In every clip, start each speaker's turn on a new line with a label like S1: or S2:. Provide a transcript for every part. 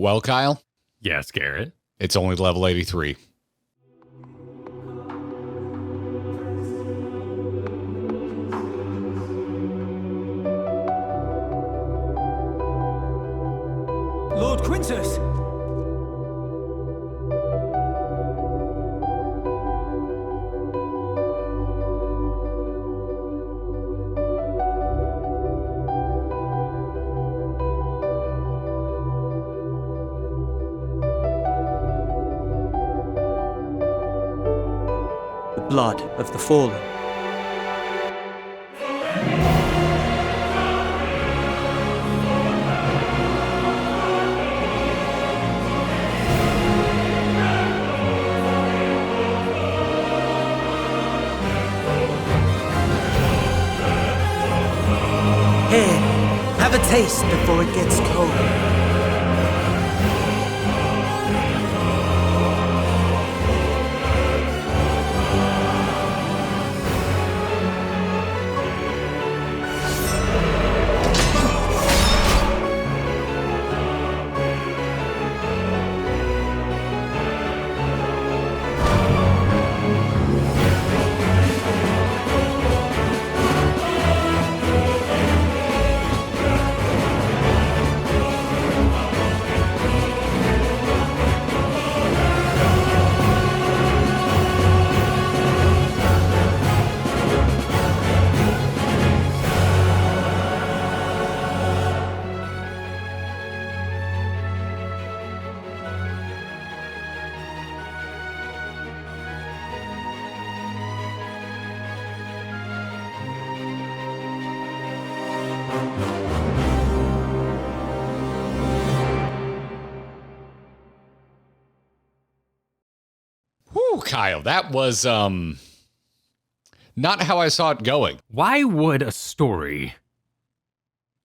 S1: Well, Kyle?
S2: Yes, Garrett.
S1: It's only level 83.
S3: Lord Quintus! The blood of the fallen. Here, have a taste before it gets cold.
S1: Whew, Kyle, that was, not how I saw it going.
S2: Why would a story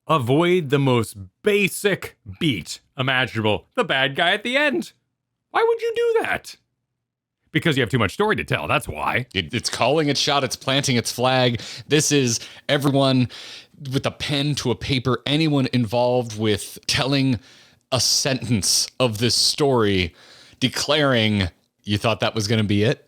S2: avoid the most basic beat imaginable? The bad guy at the end. Why would you do that? Because you have too much story to tell, that's why.
S1: It's calling its shot, it's planting its flag. This is everyone with a pen to a paper, anyone involved with telling a sentence of this story, declaring, you thought that was going to be it?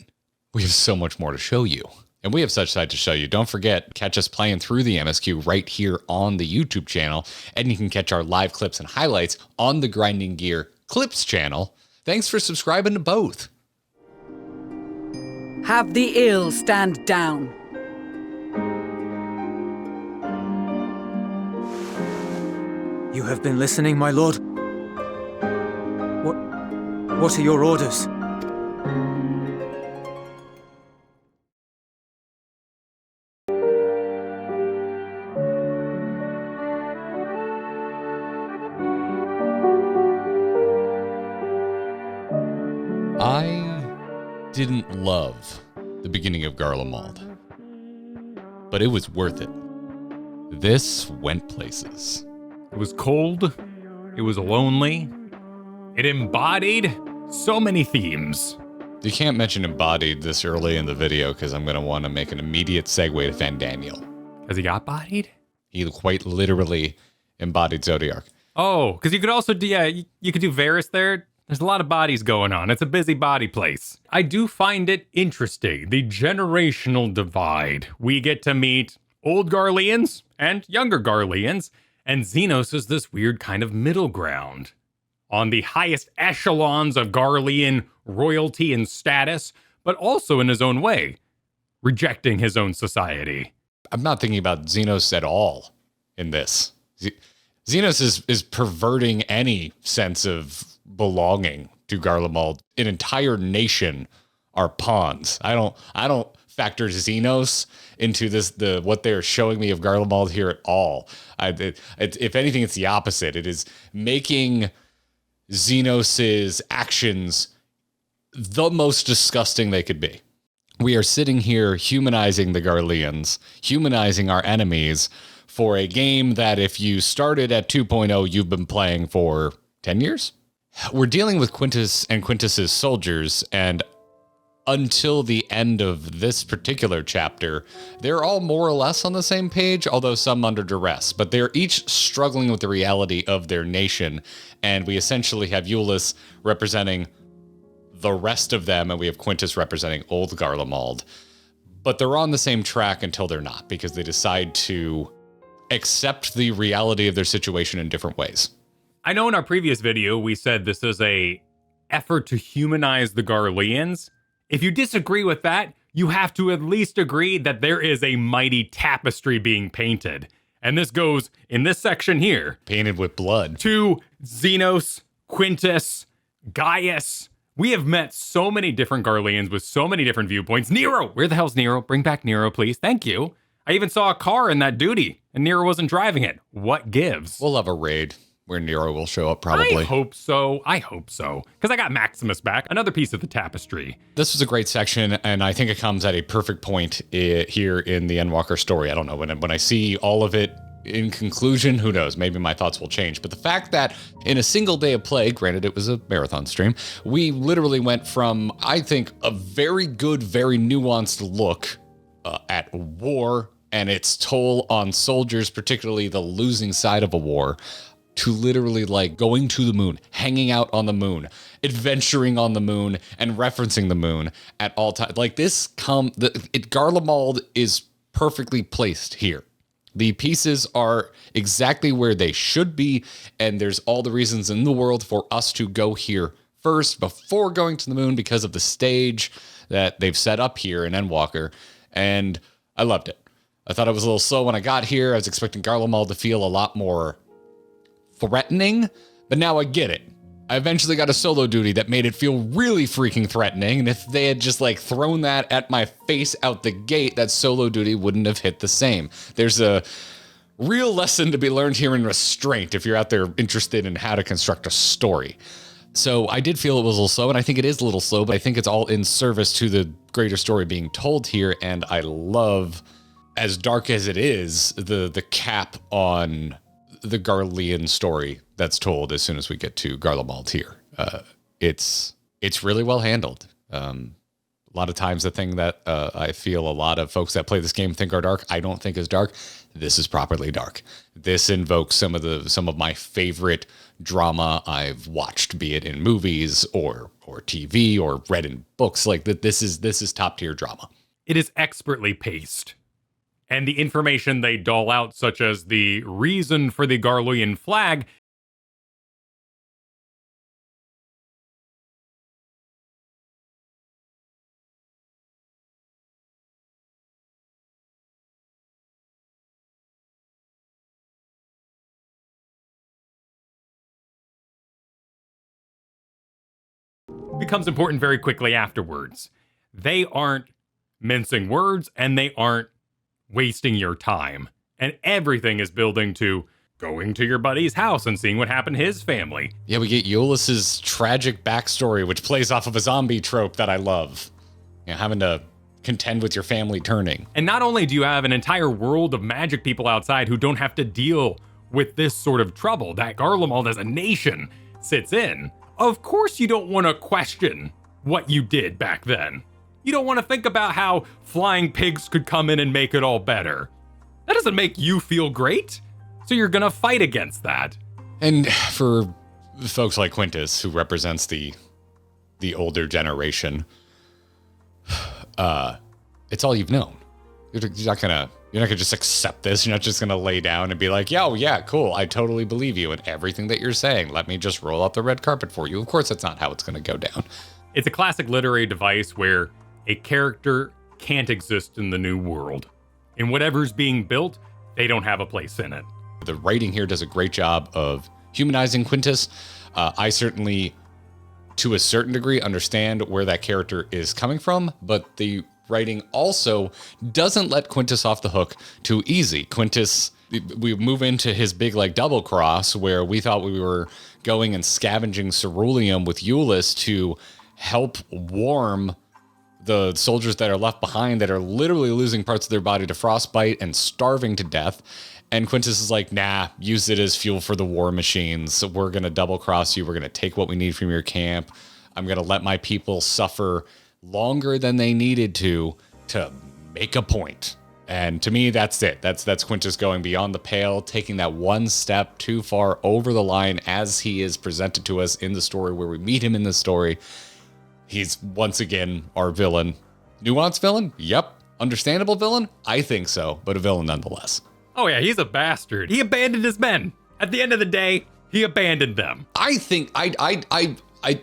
S1: We have so much more to show you. And we have such sight to show you. Don't forget, catch us playing through the MSQ right here on the YouTube channel. And you can catch our live clips and highlights on the Grinding Gear Clips channel. Thanks for subscribing to both.
S4: Have the ill stand down.
S3: You have been listening, my lord? What are your orders?
S1: I didn't love the beginning of Garlemald, but it was worth it. This went places.
S2: It was cold. It was lonely. It embodied so many themes.
S1: You can't mention embodied this early in the video because I'm going to want to make an immediate segue to Fandaniel.
S2: Because he got bodied?
S1: He quite literally embodied Zodiark.
S2: Oh, because you could also do, you could do Varys there. There's a lot of bodies going on. It's a busy body place. I do find it interesting, the generational divide. We get to meet old Garleans and younger Garleans, and Zenos is this weird kind of middle ground. On the highest echelons of Garlean royalty and status, but also in his own way, rejecting his own society.
S1: I'm not thinking about Zenos at all in this. Zenos is perverting any sense of belonging to Garlemald. An entire nation are pawns. I don't factor Zenos into what they're showing me of Garlemald here at all. If anything, it's the opposite. It is making Zenos's actions the most disgusting they could be. We are sitting here humanizing the Garleans, humanizing our enemies for a game that if you started at 2.0, you've been playing for 10 years? We're dealing with Quintus and Quintus's soldiers, and until the end of this particular chapter, they're all more or less on the same page, although some under duress. But they're each struggling with the reality of their nation. And we essentially have Euless representing the rest of them, and we have Quintus representing old Garlemald. But they're on the same track until they're not, because they decide to accept the reality of their situation in different ways.
S2: I know in our previous video, we said this is a effort to humanize the Garleans. If you disagree with that, you have to at least agree that there is a mighty tapestry being painted. And this goes in this section here.
S1: Painted with blood.
S2: To Zenos, Quintus, Gaius. We have met so many different Garleans with so many different viewpoints. Nero! Where the hell's Nero? Bring back Nero, please. Thank you. I even saw a car in that duty, and Nero wasn't driving it. What gives?
S1: We'll have a raid where Nero will show up, probably.
S2: I hope so. Because I got Maximus back, another piece of the tapestry.
S1: This was a great section, and I think it comes at a perfect point here in the Endwalker story. I don't know, when I see all of it in conclusion, who knows, maybe my thoughts will change. But the fact that in a single day of play, granted it was a marathon stream, we literally went from, I think, a very good, very nuanced look at war and its toll on soldiers, particularly the losing side of a war, to literally like going to the moon, hanging out on the moon, adventuring on the moon, and referencing the moon at all times. Like this, Garlemald is perfectly placed here. The pieces are exactly where they should be, and there's all the reasons in the world for us to go here first before going to the moon because of the stage that they've set up here in Endwalker, and I loved it. I thought it was a little slow when I got here. I was expecting Garlemald to feel a lot more threatening, but now I get it. I eventually got a solo duty that made it feel really freaking threatening, and if they had just like thrown that at my face out the gate, that solo duty wouldn't have hit the same. There's a real lesson to be learned here in restraint if you're out there interested in how to construct a story. So I did feel it was a little slow, and I think it is a little slow, but I think it's all in service to the greater story being told here, and I love, as dark as it is, the cap on the Garlean story that's told as soon as we get to Garlemald here. It's really well handled. A lot of times the thing that I feel a lot of folks that play this game think are dark, I don't think is dark. This is properly dark. This invokes some of my favorite drama I've watched, be it in movies or TV or read in books. Like that, this is top tier drama.
S2: It is expertly paced. And the information they dole out, such as the reason for the Garlean flag, becomes important very quickly afterwards. They aren't mincing words, and they aren't wasting your time. And everything is building to going to your buddy's house and seeing what happened to his family.
S1: Yeah, we get Euless's tragic backstory, which plays off of a zombie trope that I love. You know, having to contend with your family turning.
S2: And not only do you have an entire world of magic people outside who don't have to deal with this sort of trouble that Garlemald as a nation sits in, of course you don't want to question what you did back then. You don't want to think about how flying pigs could come in and make it all better. That doesn't make you feel great. So you're going to fight against that.
S1: And for folks like Quintus, who represents the older generation, it's all you've known. You're not gonna just accept this. You're not just gonna lay down and be like, "Yo, yeah, cool. I totally believe you and everything that you're saying. Let me just roll out the red carpet for you." Of course, that's not how it's gonna go down.
S2: It's a classic literary device where a character can't exist in the new world. In whatever's being built, they don't have a place in it.
S1: The writing here does a great job of humanizing Quintus. I certainly, to a certain degree, understand where that character is coming from, but the writing also doesn't let Quintus off the hook too easy. Quintus, we move into his big like double cross where we thought we were going and scavenging ceruleum with Euless to help warm the soldiers that are left behind that are literally losing parts of their body to frostbite and starving to death. And Quintus is like, nah, use it as fuel for the war machines. So we're going to double cross you. We're going to take what we need from your camp. I'm going to let my people suffer longer than they needed to make a point. And to me, that's it. That's Quintus going beyond the pale, taking that one step too far over the line as he is presented to us in the story, where we meet him in the story. He's once again our villain. Nuanced villain? Yep. Understandable villain? I think so, but a villain nonetheless.
S2: Oh yeah, he's a bastard. He abandoned his men. At the end of the day, he abandoned them.
S1: I think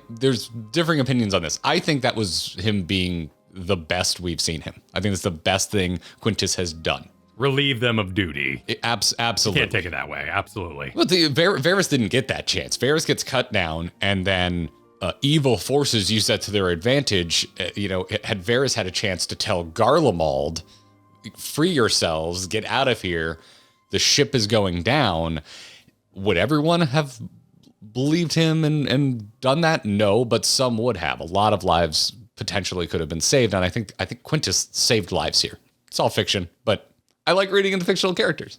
S1: there's differing opinions on this. I think that was him being the best we've seen him. I think it's the best thing Quintus has done.
S2: Relieve them of duty.
S1: Absolutely.
S2: Can't take it that way. Absolutely.
S1: But Varys didn't get that chance. Varys gets cut down, and then evil forces use that to their advantage. Had Varys had a chance to tell Garlemald, free yourselves, get out of here, the ship is going down, would everyone have believed him and done that? No, but some would have. A lot of lives potentially could have been saved, and I think Quintus saved lives here. It's all fiction, but I like reading into fictional characters.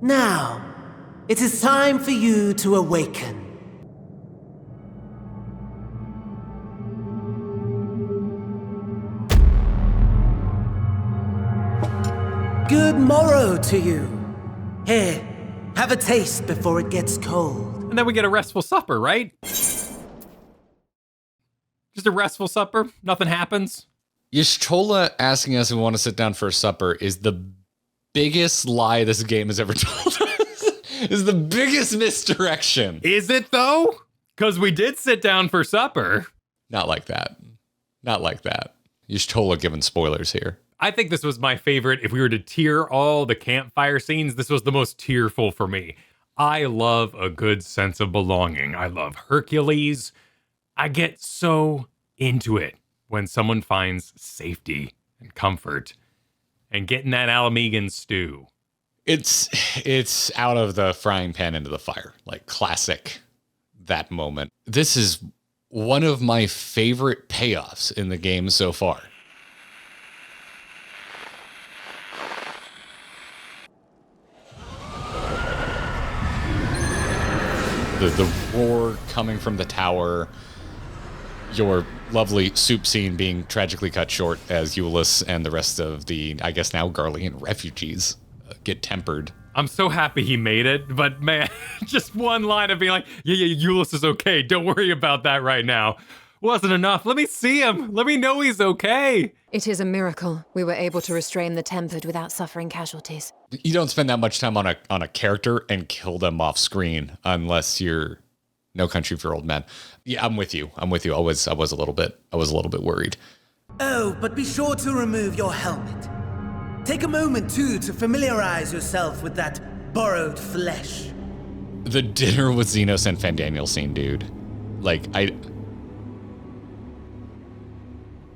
S3: Now, it is time for you to awaken. Good morrow to you. Here, have a taste before it gets cold.
S2: And then we get a restful supper, right? Just a restful supper. Nothing happens.
S1: Y'shtola asking us if we want to sit down for a supper is the biggest lie this game has ever told us. Is the biggest misdirection.
S2: Is it though? Because we did sit down for supper.
S1: Not like that. Not like that. Y'shtola giving spoilers here.
S2: I think this was my favorite. If we were to tier all the campfire scenes, this was the most tearful for me. I love a good sense of belonging. I love Hercules. I get so into it when someone finds safety and comfort and getting that Alamegan stew.
S1: It's out of the frying pan into the fire, like classic that moment. This is one of my favorite payoffs in the game so far. The roar coming from the tower, your lovely soup scene being tragically cut short as Eulis and the rest of the, I guess now Garlean refugees get tempered.
S2: I'm so happy he made it, but man, just one line of being like, yeah, Eulis is okay. Don't worry about that right now. Wasn't enough. Let me see him. Let me know he's okay.
S5: It is a miracle we were able to restrain the tempered without suffering casualties.
S1: You don't spend that much time on a character and kill them off screen unless you're No Country for Old Men. Yeah, I'm with you. I was a little bit worried.
S3: Oh, but be sure to remove your helmet. Take a moment, too, to familiarize yourself with that borrowed flesh.
S1: The dinner with Zenos and Fandaniel scene, dude. Like, I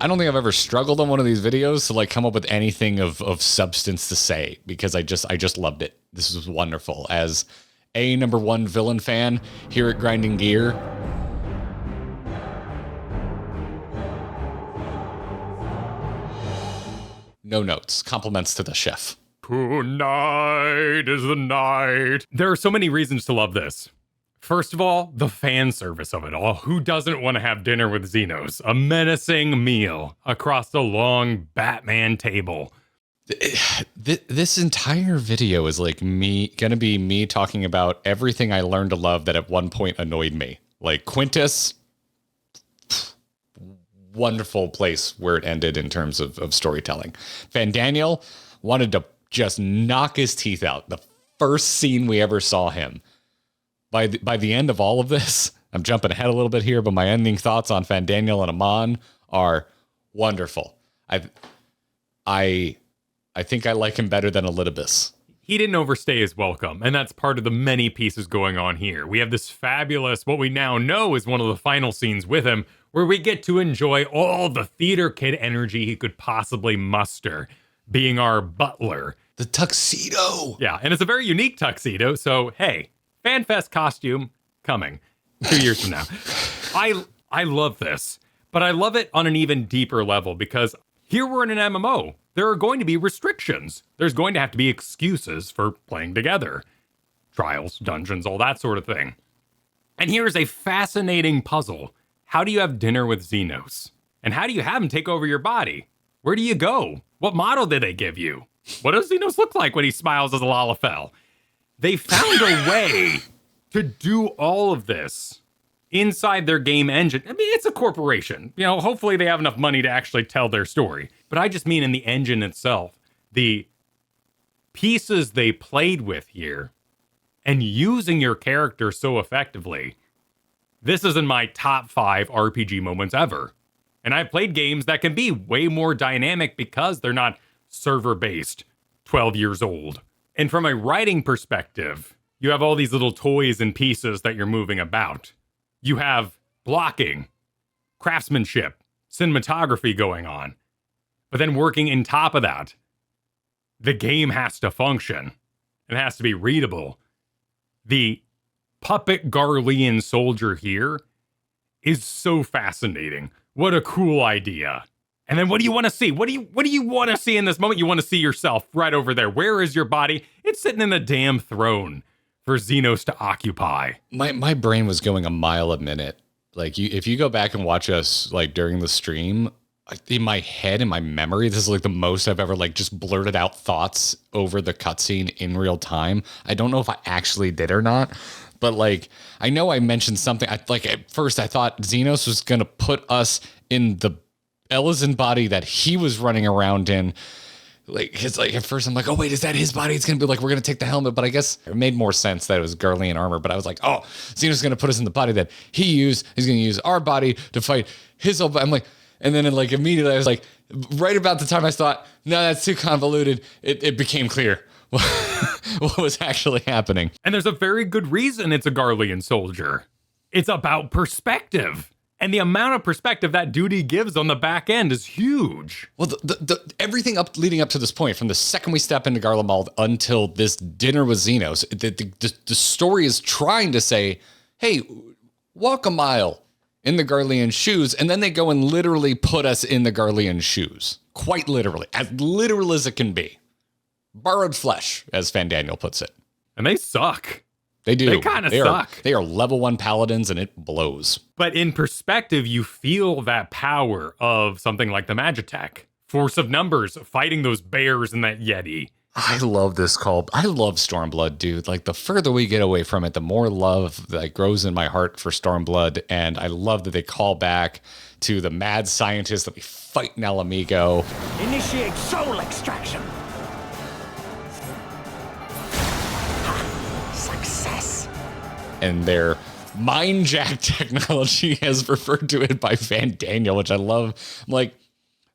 S1: don't think I've ever struggled on one of these videos to like come up with anything of substance to say, because I just loved it. This was wonderful. As a #1 villain fan here at Grinding Gear, no notes. Compliments to the chef.
S2: Tonight is the night. There are so many reasons to love this. First of all, the fan service of it all. Who doesn't want to have dinner with Zenos? A menacing meal across the long Batman table.
S1: This entire video is like gonna be me talking about everything I learned to love that at one point annoyed me. Like Quintus, wonderful place where it ended in terms of storytelling. Fandaniel wanted to just knock his teeth out. The first scene we ever saw him. By the end of all of this, I'm jumping ahead a little bit here, but my ending thoughts on Fandaniel and Amon are wonderful. I think I like him better than Elidibus.
S2: He didn't overstay his welcome, and that's part of the many pieces going on here. We have this fabulous, what we now know is one of the final scenes with him, where we get to enjoy all the theater kid energy he could possibly muster, being our butler.
S1: The tuxedo!
S2: Yeah, and it's a very unique tuxedo, so hey, FanFest costume coming 2 years from now. I love this, but I love it on an even deeper level, because here we're in an MMO. There are going to be restrictions. There's going to have to be excuses for playing together. Trials, dungeons, all that sort of thing. And here's a fascinating puzzle. How do you have dinner with Zenos? And how do you have him take over your body? Where do you go? What model did they give you? What does Zenos look like when he smiles as a Lalafell? They found a way to do all of this inside their game engine. I mean, it's a corporation. You know, hopefully they have enough money to actually tell their story. But I just mean in the engine itself, the pieces they played with here and using your character so effectively. This is in my top 5 RPG moments ever. And I've played games that can be way more dynamic because they're not server-based, 12 years old. And from a writing perspective, you have all these little toys and pieces that you're moving about. You have blocking, craftsmanship, cinematography going on. But then working in top of that, the game has to function. It has to be readable. The puppet Garlean soldier here is so fascinating. What a cool idea. And then what do you want to see? What do you want to see in this moment? You want to see yourself right over there. Where is your body? It's sitting in a damn throne for Zenos to occupy.
S1: My brain was going a mile a minute. Like if you go back and watch us like during the stream, in my head, in my memory, this is like the most I've ever like just blurted out thoughts over the cutscene in real time. I don't know if I actually did or not, but like I know I mentioned something. Like at first I thought Zenos was gonna put us in the Elysian body that he was running around in. Like at first I'm like, oh wait, is that his body? It's gonna be like we're gonna take the helmet, but I guess it made more sense that it was Garlean armor. But I was like, oh, Zenos gonna put us in the body that he used. He's gonna use our body to fight his whole body. I'm like, and then like immediately I was like, right about the time I thought, no, that's too convoluted. It became clear what was actually happening.
S2: And there's a very good reason it's a Garlean soldier. It's about perspective. And the amount of perspective that duty gives on the back end is huge.
S1: Well, the everything leading up to this point, from the second we step into Garlemald until this dinner with Zenos, the story is trying to say, hey, walk a mile in the Garlean shoes, and then they go and literally put us in the Garlean shoes. Quite literally, as literal as it can be. Borrowed flesh, as Van Daniel puts it.
S2: And they suck.
S1: They do.
S2: They kind of suck.
S1: They are level 1 paladins, and it blows.
S2: But in perspective, you feel that power of something like the Magitech. Force of numbers, fighting those bears and that Yeti.
S1: I love this call. I love Stormblood, dude. Like, the further we get away from it, the more love that grows in my heart for Stormblood. And I love that they call back to the mad scientist that we fight in Alamigo.
S6: Initiate soul extraction. Success.
S1: And their mind jack technology, as referred to it by Van Daniel, which I love. I'm like,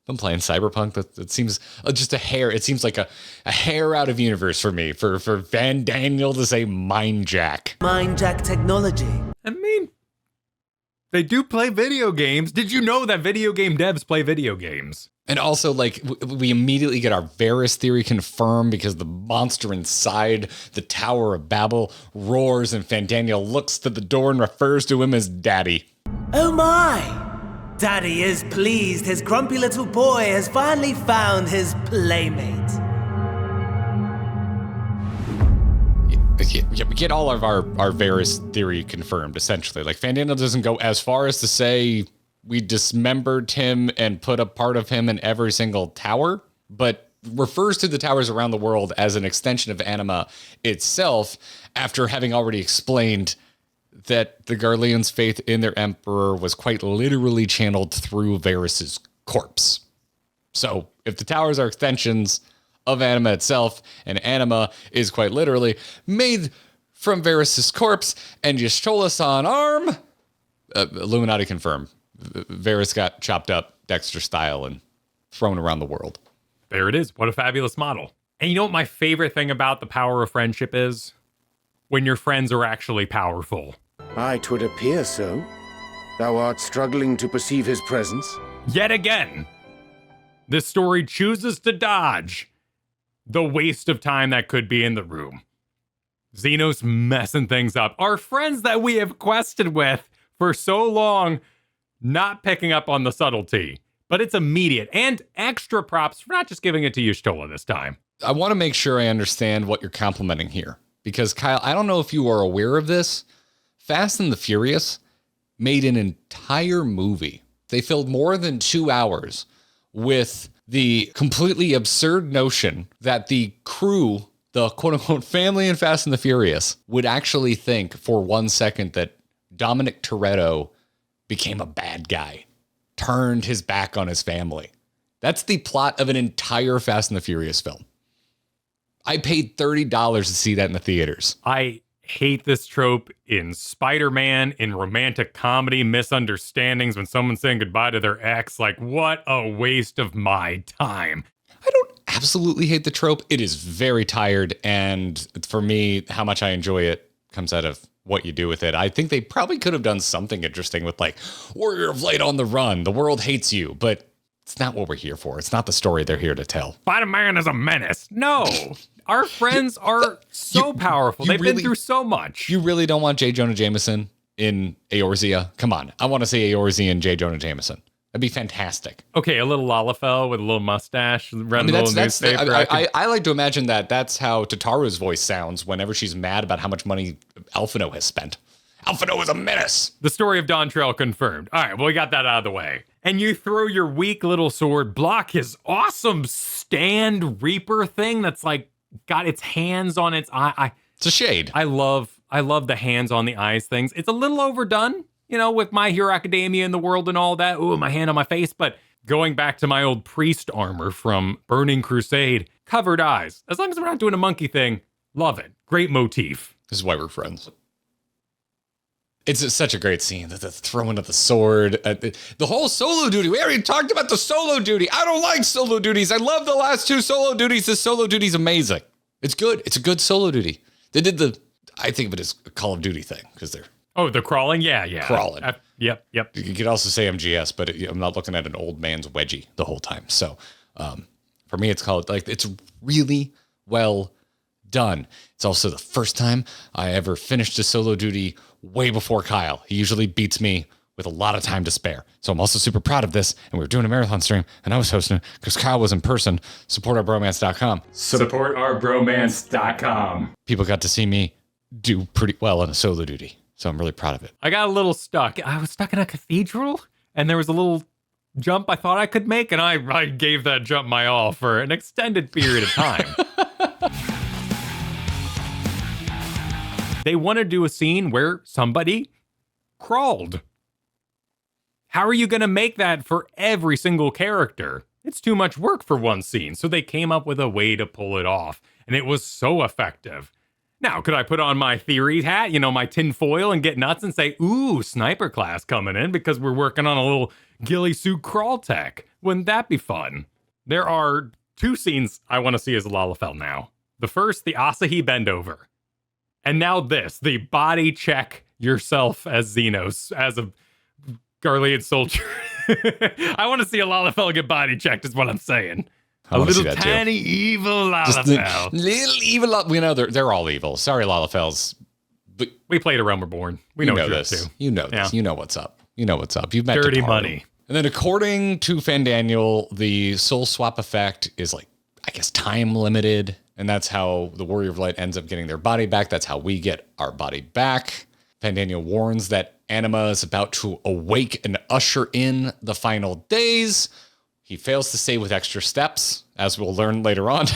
S1: I'm playing Cyberpunk. That seems just a hair. It seems like a hair out of universe for me. For Van Daniel to say mind jack.
S3: Mind jack technology.
S2: I mean, they do play video games. Did you know that video game devs play video games?
S1: And also, like, we immediately get our Varys theory confirmed because the monster inside the Tower of Babel roars and Van Daniel looks to the door and refers to him as Daddy.
S3: Oh my! Daddy is pleased his grumpy little boy has finally found his playmate.
S1: Yeah, we get all of our Varys theory confirmed, essentially. Like, Van Daniel doesn't go as far as to say we dismembered him and put a part of him in every single tower, but refers to the towers around the world as an extension of Anima itself, after having already explained that the Garleans' faith in their emperor was quite literally channeled through Varys' corpse. So if the towers are extensions of Anima itself, and Anima is quite literally made from Varys' corpse, and Y'shtola on arm, Illuminati confirmed. Varys got chopped up Dexter style and thrown around the world.
S2: There it is. What a fabulous model. And you know what my favorite thing about the power of friendship is? When your friends are actually powerful.
S7: Aye, 'twould appear so. Thou art struggling to perceive his presence.
S2: Yet again, this story chooses to dodge the waste of time that could be in the room. Zenos messing things up. Our friends that we have quested with for so long, not picking up on the subtlety. But it's immediate, and extra props for not just giving it to Y'shtola this time.
S1: I want to make sure I understand what you're complimenting here. Because, Kyle, I don't know if you are aware of this. Fast and the Furious made an entire movie. They filled more than 2 hours with the completely absurd notion that the crew, the quote unquote family in Fast and the Furious, would actually think for 1 second that Dominic Toretto became a bad guy, turned his back on his family. That's the plot of an entire Fast and the Furious film. I paid $30 to see that in the theaters.
S2: I hate this trope in Spider-Man, in romantic comedy, misunderstandings when someone's saying goodbye to their ex. Like, what a waste of my time.
S1: I don't absolutely hate the trope. It is very tired. And for me, how much I enjoy it comes out of what you do with it. I think they probably could have done something interesting with like Warrior of Light on the run. The world hates you, but it's not what we're here for. It's not the story they're here to tell.
S2: Spider-Man is a menace. No, our friends are so powerful. They've been through so much.
S1: You really don't want J. Jonah Jameson in Eorzea? Come on. I want to see Eorzea and J. Jonah Jameson. That'd be fantastic.
S2: Okay, a little Lalafell with a little mustache, read a little newspaper.
S1: I like to imagine that that's how Tataru's voice sounds whenever she's mad about how much money Alphino has spent. Alphino is a menace.
S2: The story of Don Trail confirmed. All right, well, we got that out of the way. And you throw your weak little sword, block his awesome stand Reaper thing that's like got its hands on its eye.
S1: It's a shade.
S2: I love the hands on the eyes things. It's a little overdone, you know, with My Hero Academia in the world and all that. Ooh, my hand on my face. But going back to my old priest armor from Burning Crusade, covered eyes. As long as we're not doing a monkey thing, love it. Great motif.
S1: This is why we're friends. It's such a great scene. The throwing of the sword. The whole solo duty. We already talked about the solo duty. I don't like solo duties. I love the last 2 solo duties. This solo duty's amazing. It's good. It's a good solo duty. They did I think of it as a Call of Duty thing because they're...
S2: Oh, the crawling? Yeah.
S1: Crawling.
S2: Yep.
S1: You could also say MGS, but I'm not looking at an old man's wedgie the whole time. So for me, it's called, like, it's really well done. It's also the first time I ever finished a solo duty way before Kyle. He usually beats me with a lot of time to spare. So I'm also super proud of this. And we were doing a marathon stream and I was hosting it because Kyle was in person. SupportOurBromance.com.
S2: SupportOurBromance.com.
S1: People got to see me do pretty well on a solo duty. So I'm really proud of it.
S2: I got a little stuck. I was stuck in a cathedral and there was a little jump I thought I could make. And I gave that jump my all for an extended period of time. They want to do a scene where somebody crawled. How are you going to make that for every single character? It's too much work for one scene. So they came up with a way to pull it off. And it was so effective. Now, could I put on my theory hat, my tin foil and get nuts and say, ooh, sniper class coming in because we're working on a little ghillie suit crawl tech? Wouldn't that be fun? There are 2 scenes I want to see as Lalafell now. The first, the Asahi bend over. And now this, the body check yourself as Zenos, as a Garlean soldier. I want to see a Lalafell get body checked is what I'm saying. A little tiny evil Lalafell.
S1: Little evil. We know they're all evil. Sorry, Lalafells. But
S2: we played A Realm Reborn. We know
S1: this.
S2: Too.
S1: You know this. Yeah. You know what's up. You've met
S2: Dirty
S1: Tataru.
S2: Money.
S1: And then according to Fandaniel, the soul swap effect is like, I guess, time limited. And that's how the Warrior of Light ends up getting their body back. That's how we get our body back. Fandaniel warns that Anima is about to awake and usher in the final days. He fails to say with extra steps, as we'll learn later on.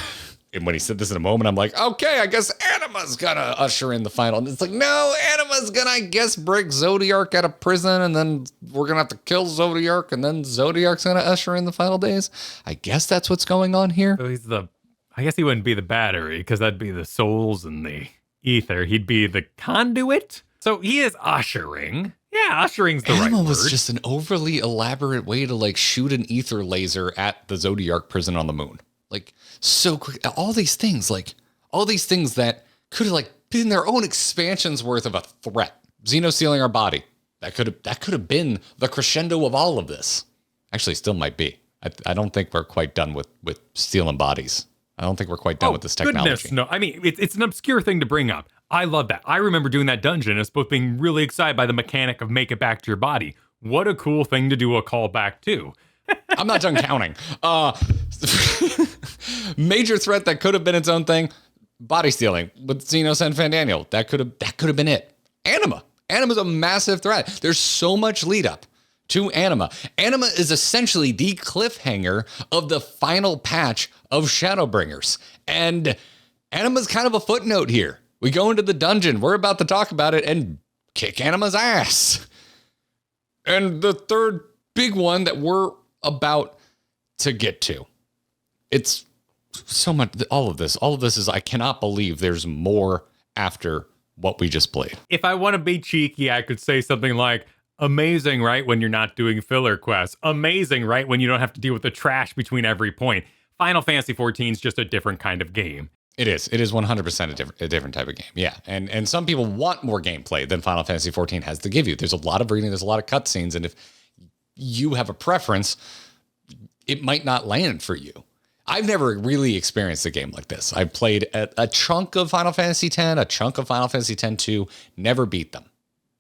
S1: And when he said this in a moment, I'm like, okay, I guess Anima's gonna usher in the final. And it's like, no, Anima's gonna, I guess, break Zodiark out of prison, and then we're gonna have to kill Zodiark, and then Zodiark's gonna usher in the final days. I guess that's what's going on here.
S2: So I guess he wouldn't be the battery, because that'd be the souls and the ether. He'd be the conduit. So he is ushering. Yeah, ushering's the right word.
S1: Anima was just an overly elaborate way to like shoot an ether laser at the Zodiark prison on the moon. Like so quick. All these things that could have like been their own expansions worth of a threat. Zenos stealing our body. That could have been the crescendo of all of this. Actually, still might be. I don't think we're quite done with stealing bodies. I don't think we're quite done with this technology.
S2: Goodness, no. I mean, it's an obscure thing to bring up. I love that. I remember doing that dungeon as both being really excited by the mechanic of make it back to your body. What a cool thing to do a callback to.
S1: I'm not done counting. Major threat that could have been its own thing. Body stealing with Zenos and Fandaniel. That could have been it. Anima. Anima's a massive threat. There's so much lead up to Anima. Anima is essentially the cliffhanger of the final patch of Shadowbringers. And Anima's kind of a footnote here. We go into the dungeon. We're about to talk about it and kick Anima's ass. And the third big one that we're about to get to. It's so much, all of this is, I cannot believe there's more after what we just played.
S2: If I want to be cheeky, I could say something like, amazing, right? When you're not doing filler quests. Amazing, right? When you don't have to deal with the trash between every point. Final Fantasy XIV is just a different kind of game.
S1: It is 100% a different type of game. Yeah. And some people want more gameplay than Final Fantasy XIV has to give you. There's a lot of reading, there's a lot of cutscenes. And if you have a preference, it might not land for you. I've never really experienced a game like this. I've played a chunk of Final Fantasy X, a chunk of Final Fantasy X-2, never beat them.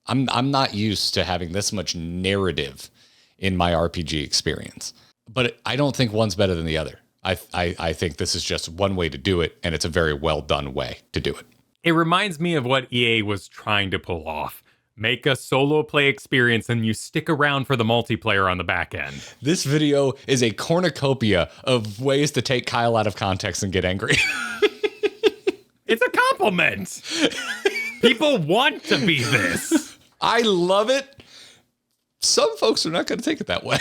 S1: I'm not used to having this much narrative in my RPG experience. But I don't think one's better than the other. I think this is just one way to do it, and it's a very well done way to do it.
S2: It reminds me of what EA was trying to pull off. Make a solo play experience and you stick around for the multiplayer on the back end.
S1: This video is a cornucopia of ways to take Kyle out of context and get angry.
S2: It's a compliment. People want to be this.
S1: I love it. Some folks are not going to take it that way.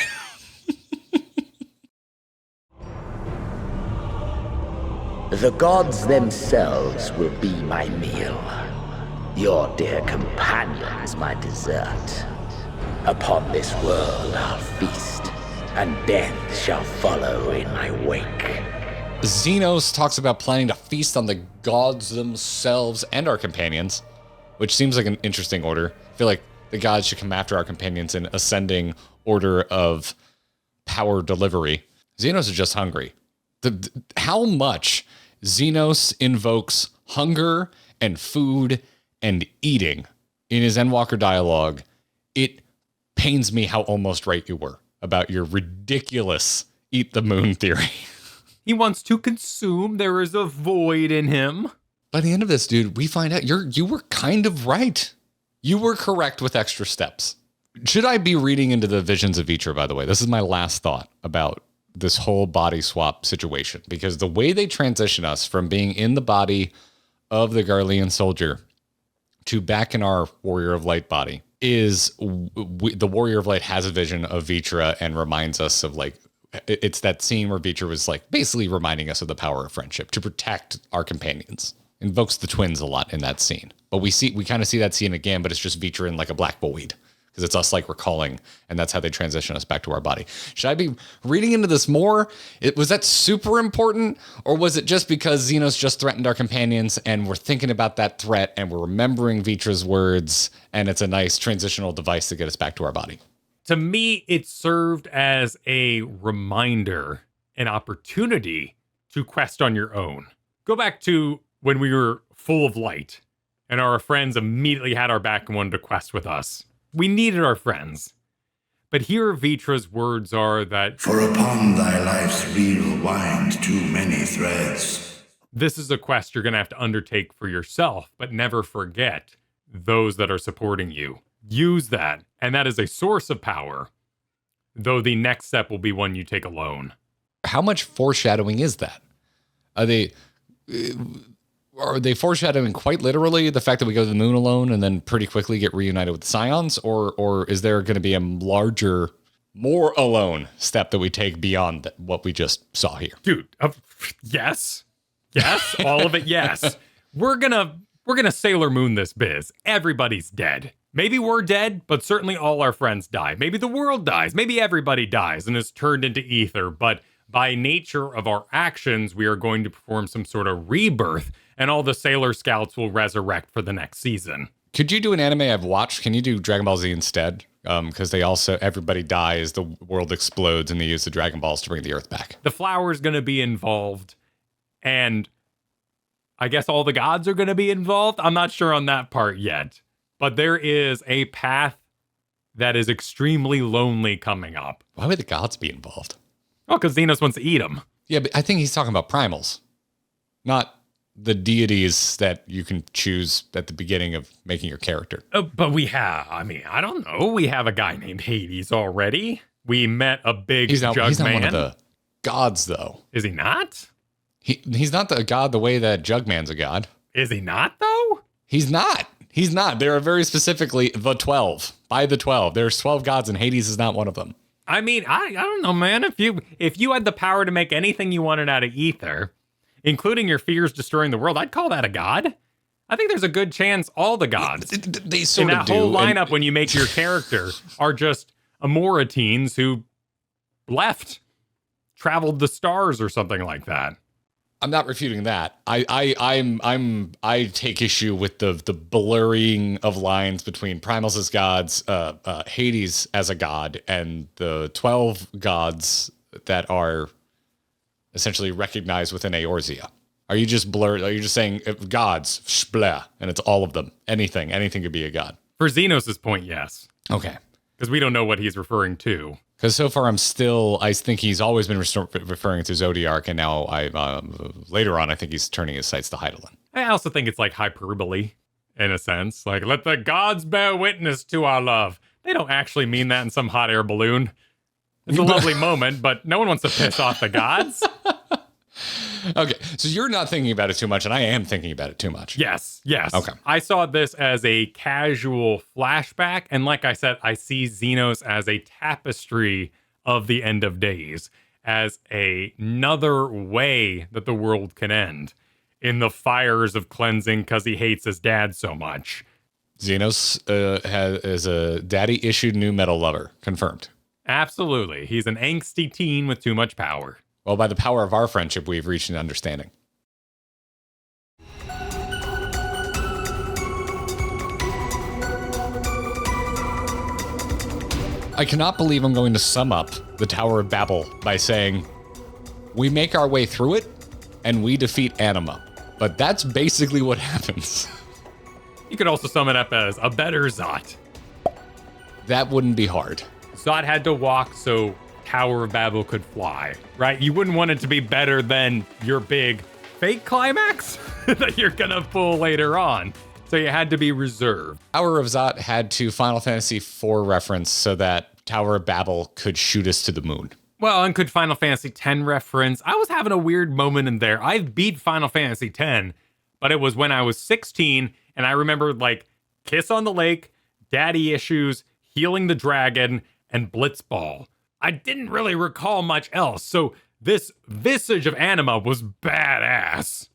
S8: The gods themselves will be my meal. Your dear companions my dessert. Upon this world I'll feast, and death shall follow in my wake.
S1: Zenos talks about planning to feast on the gods themselves and our companions, which seems like an interesting order. I feel like the gods should come after our companions in ascending order of power delivery. Zenos is just hungry. How much Zenos invokes hunger and food and eating in his Endwalker dialogue, it pains me how almost right you were about your ridiculous eat the moon theory.
S2: He wants to consume. There is a void in him.
S1: By the end of this, dude, we find out you were kind of right. You were correct with extra steps. Should I be reading into the visions of Vitra, by the way? This is my last thought about this whole body swap situation, because the way they transition us from being in the body of the Garlean soldier to back in our Warrior of Light body is the Warrior of Light has a vision of Vitra and reminds us of, like, it's that scene where Vitra was like basically reminding us of the power of friendship to protect our companions. Invokes the twins a lot in that scene, but we kind of see that scene again, but it's just Vitra in like a black void because it's us like recalling, and that's how they transition us back to our body. Should I be reading into this more? Was that super important, or was it just because Zenos just threatened our companions and we're thinking about that threat and we're remembering Vitra's words, and it's a nice transitional device to get us back to our body?
S2: To me, it served as a reminder, an opportunity to quest on your own. Go back to when we were full of light and our friends immediately had our back and wanted to quest with us. We needed our friends. But here Vitra's words are that,
S9: "For upon thy life's reel wind too many threads."
S2: This is a quest you're going to have to undertake for yourself, but never forget those that are supporting you. Use that, and that is a source of power, though the next step will be one you take alone.
S1: How much foreshadowing is that? Are they foreshadowing quite literally the fact that we go to the moon alone and then pretty quickly get reunited with the Scions? Or is there going to be a larger, more alone step that we take beyond what we just saw here?
S2: Dude, yes. Yes, all of it, yes. We're gonna Sailor Moon this biz. Everybody's dead. Maybe we're dead, but certainly all our friends die. Maybe the world dies. Maybe everybody dies and is turned into ether. But by nature of our actions, we are going to perform some sort of rebirth, and all the Sailor Scouts will resurrect for the next season.
S1: Could you do an anime I've watched? Can you do Dragon Ball Z instead? Because everybody dies, the world explodes, and they use the Dragon Balls to bring the Earth back.
S2: The flower's going to be involved, and I guess all the gods are going to be involved. I'm not sure on that part yet. But there is a path that is extremely lonely coming up.
S1: Why would the gods be involved?
S2: Oh, because Zenos wants to eat them.
S1: Yeah, but I think he's talking about primals, not the deities that you can choose at the beginning of making your character.
S2: But we have, I don't know. We have a guy named Hades already. We met a big
S1: He's not
S2: Jugman.
S1: one of the gods, though.
S2: Is he not?
S1: He's not the god the way that Jugman's a god.
S2: Is he not, though?
S1: He's not. He's not. There are very specifically the 12. By the 12. There's 12 gods, and Hades is not one of them.
S2: I don't know, man. If you had the power to make anything you wanted out of ether, including your fears destroying the world, I'd call that a god. I think there's a good chance all the gods
S1: They sort
S2: in
S1: of
S2: that whole
S1: do.
S2: lineup when you make your character are just Amoritines who traveled the stars or something like that.
S1: I'm not refuting that. I take issue with the blurring of lines between primals as gods, Hades as a god, and the 12 gods that are essentially recognized within Eorzea. Are you just blurred? Are you just saying gods, shblah, and it's all of them? Anything could be a god.
S2: For Zenos' point, yes.
S1: Okay.
S2: Because we don't know what he's referring to.
S1: Because so far I think he's always been referring to Zodiark, and now later on I think he's turning his sights to Hydaelyn.
S2: I also think it's like hyperbole, in a sense. Like, let the gods bear witness to our love. They don't actually mean that in some hot air balloon. It's a lovely moment, but no one wants to piss off the gods.
S1: Okay, so you're not thinking about it too much, and I am thinking about it too much.
S2: Yes.
S1: Okay.
S2: I saw this as a casual flashback, and like I said, I see Zenos as a tapestry of the end of days, as another way that the world can end in the fires of cleansing because he hates his dad so much.
S1: Zenos is a daddy-issued new metal lover. Confirmed.
S2: Absolutely. He's an angsty teen with too much power.
S1: Well, by the power of our friendship, we've reached an understanding. I cannot believe I'm going to sum up the Tower of Babel by saying, we make our way through it, and we defeat Anima. But that's basically what happens.
S2: You could also sum it up as a better Zot.
S1: That wouldn't be hard.
S2: Zot had to walk so Tower of Babel could fly, right? You wouldn't want it to be better than your big fake climax that you're gonna pull later on. So you had to be reserved.
S1: Tower of Zot had to Final Fantasy IV reference so that Tower of Babel could shoot us to the moon.
S2: Well, and could Final Fantasy X reference? I was having a weird moment in there. I beat Final Fantasy X, but it was when I was 16, and I remember like Kiss on the Lake, Daddy Issues, Healing the Dragon, and Blitzball. I didn't really recall much else, so this Visage of Anima was badass.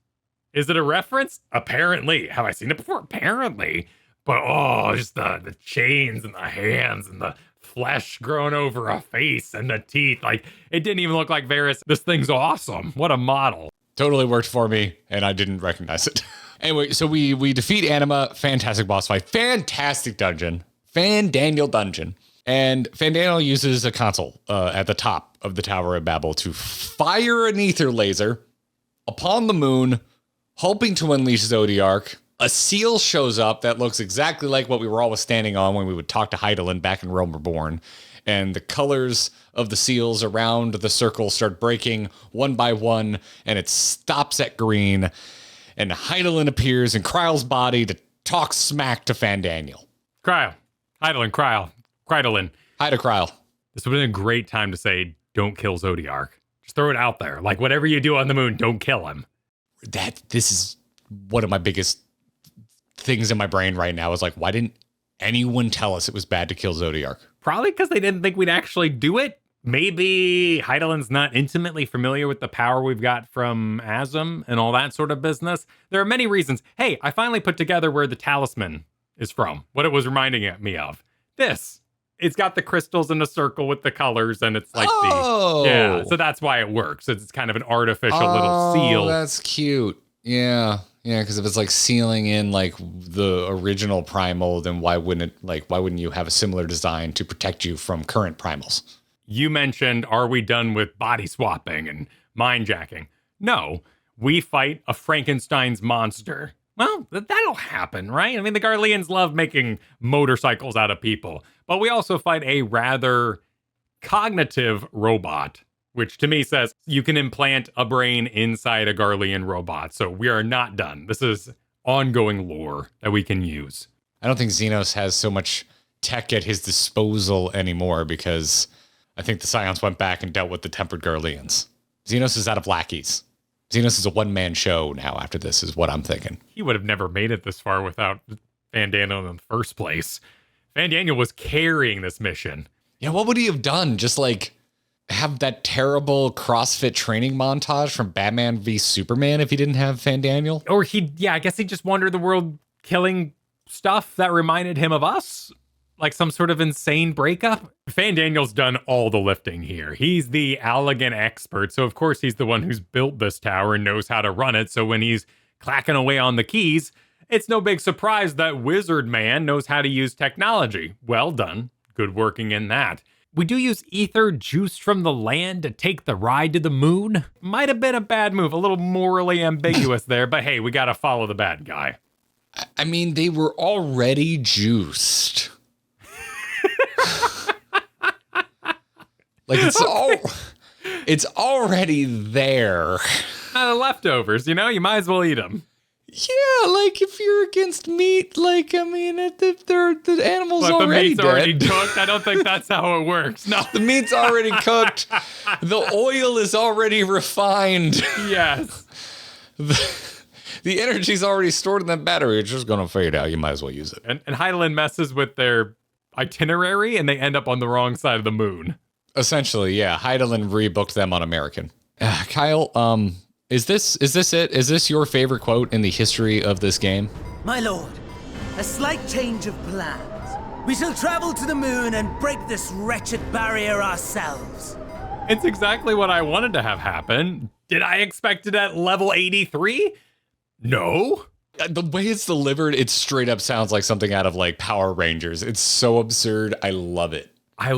S2: Is it a reference? Apparently. Have I seen it before? Apparently. But just the chains and the hands and the flesh growing over a face and the teeth. Like, it didn't even look like Varys. This thing's awesome. What a model.
S1: Totally worked for me, and I didn't recognize it. Anyway, so we defeat Anima. Fantastic boss fight. Fantastic dungeon. Fandaniel dungeon. And Fandaniel uses a console at the top of the Tower of Babel to fire an ether laser upon the moon, hoping to unleash Zodiark. A seal shows up that looks exactly like what we were always standing on when we would talk to Hydaelyn back in Realm Reborn. And the colors of the seals around the circle start breaking one by one, and it stops at green. And Hydaelyn appears in Kryle's body to talk smack to Fandaniel.
S2: Kryle. Hydaelyn. Krydelin.
S1: Hi to Kryle.
S2: This would have been a great time to say, don't kill Zodiark. Just throw it out there. Like, whatever you do on the moon, don't kill him.
S1: This is one of my biggest things in my brain right now is like, why didn't anyone tell us it was bad to kill Zodiark?
S2: Probably because they didn't think we'd actually do it. Maybe Hydaelyn's not intimately familiar with the power we've got from Azum and all that sort of business. There are many reasons. Hey, I finally put together where the talisman is from, what it was reminding me of. This. It's got the crystals in a circle with the colors, and it's like yeah. So that's why it works. It's kind of an artificial little seal.
S1: That's cute. Yeah, because if it's like sealing in like the original primal, then why wouldn't you have a similar design to protect you from current primals?
S2: You mentioned, are we done with body swapping and mind jacking? No, we fight a Frankenstein's monster. Well, that'll happen, right? I mean, the Garleans love making motorcycles out of people, but we also fight a rather cognitive robot which to me says you can implant a brain inside a Garlean robot. So we are not done. This is ongoing lore that we can use.
S1: I don't think Zenos has so much tech at his disposal anymore because I think the Scions went back and dealt with the tempered Garleans. Zenos is out of lackeys. Zenos is a one-man show now after this, is what I'm thinking.
S2: He would have never made it this far without Van Daniel in the first place. Van Daniel was carrying this mission.
S1: Yeah, what would he have done? Just like have that terrible CrossFit training montage from Batman v Superman if he didn't have Van Daniel?
S2: Or I guess he just wandered the world killing stuff that reminded him of us. Like some sort of insane breakup. Van Daniel's done all the lifting here. He's the elegant expert, so of course he's the one who's built this tower and knows how to run it, so when he's clacking away on the keys, it's no big surprise that Wizard Man knows how to use technology. Well done. Good working in that. We do use ether juiced from the land to take the ride to the moon. Might have been a bad move, a little morally ambiguous there, but hey, we gotta follow the bad guy.
S1: I mean, they were already juiced. Like it's already there.
S2: The leftovers, you might as well eat them.
S1: Yeah, like if you're against meat, like I mean, if the animal's
S2: Look,
S1: already
S2: the meat's
S1: dead.
S2: already cooked. I don't think that's how it works. No,
S1: The meat's already cooked. The oil is already refined.
S2: Yes.
S1: The energy's already stored in that battery. It's just gonna fade out. You might as well use it.
S2: And Heidelin messes with their itinerary, and they end up on the wrong side of the moon.
S1: Essentially, yeah. Heidelin rebooked them on American. Kyle, is this it? Is this your favorite quote in the history of this game?
S3: My lord, a slight change of plans. We shall travel to the moon and break this wretched barrier ourselves.
S2: It's exactly what I wanted to have happen. Did I expect it at level 83? No.
S1: The way it's delivered, it straight up sounds like something out of like Power Rangers. It's so absurd. I love it.
S2: I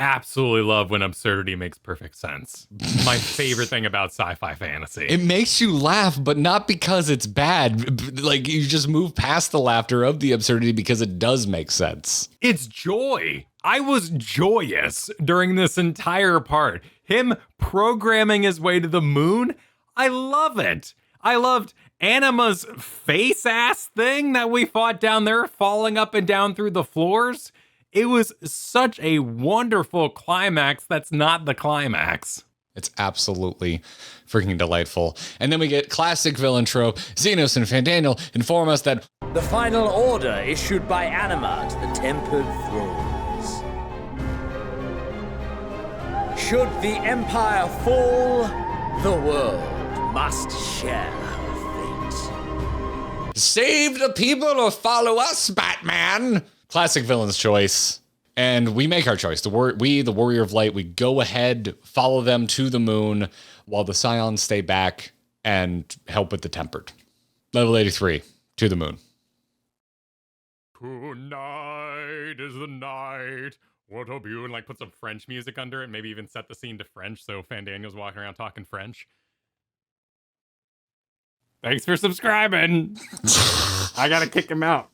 S2: absolutely love when absurdity makes perfect sense. My favorite thing about sci-fi fantasy.
S1: It makes you laugh, but not because it's bad. Like you just move past the laughter of the absurdity because it does make sense.
S2: It's joy. I was joyous during this entire part. Him programming his way to the moon. I love it. I loved Anima's face ass thing that we fought down there, falling up and down through the floors. It was such a wonderful climax that's not the climax.
S1: It's absolutely freaking delightful. And then we get classic villain trope. Zenos and Van Daniel inform us that
S8: The final order issued by Anima to the Tempered Thrones. Should the Empire fall, the world must share her fate.
S1: save the people or follow us, Batman. Classic villain's choice. And we make our choice. The Warrior of Light, we go ahead, follow them to the moon while the Scions stay back and help with the Tempered. Level 83, to the moon.
S2: Tonight is the night. What a beauty. And like put some French music under it. Maybe even set the scene to French so Van Daniel's walking around talking French. Thanks for subscribing. I gotta kick him out.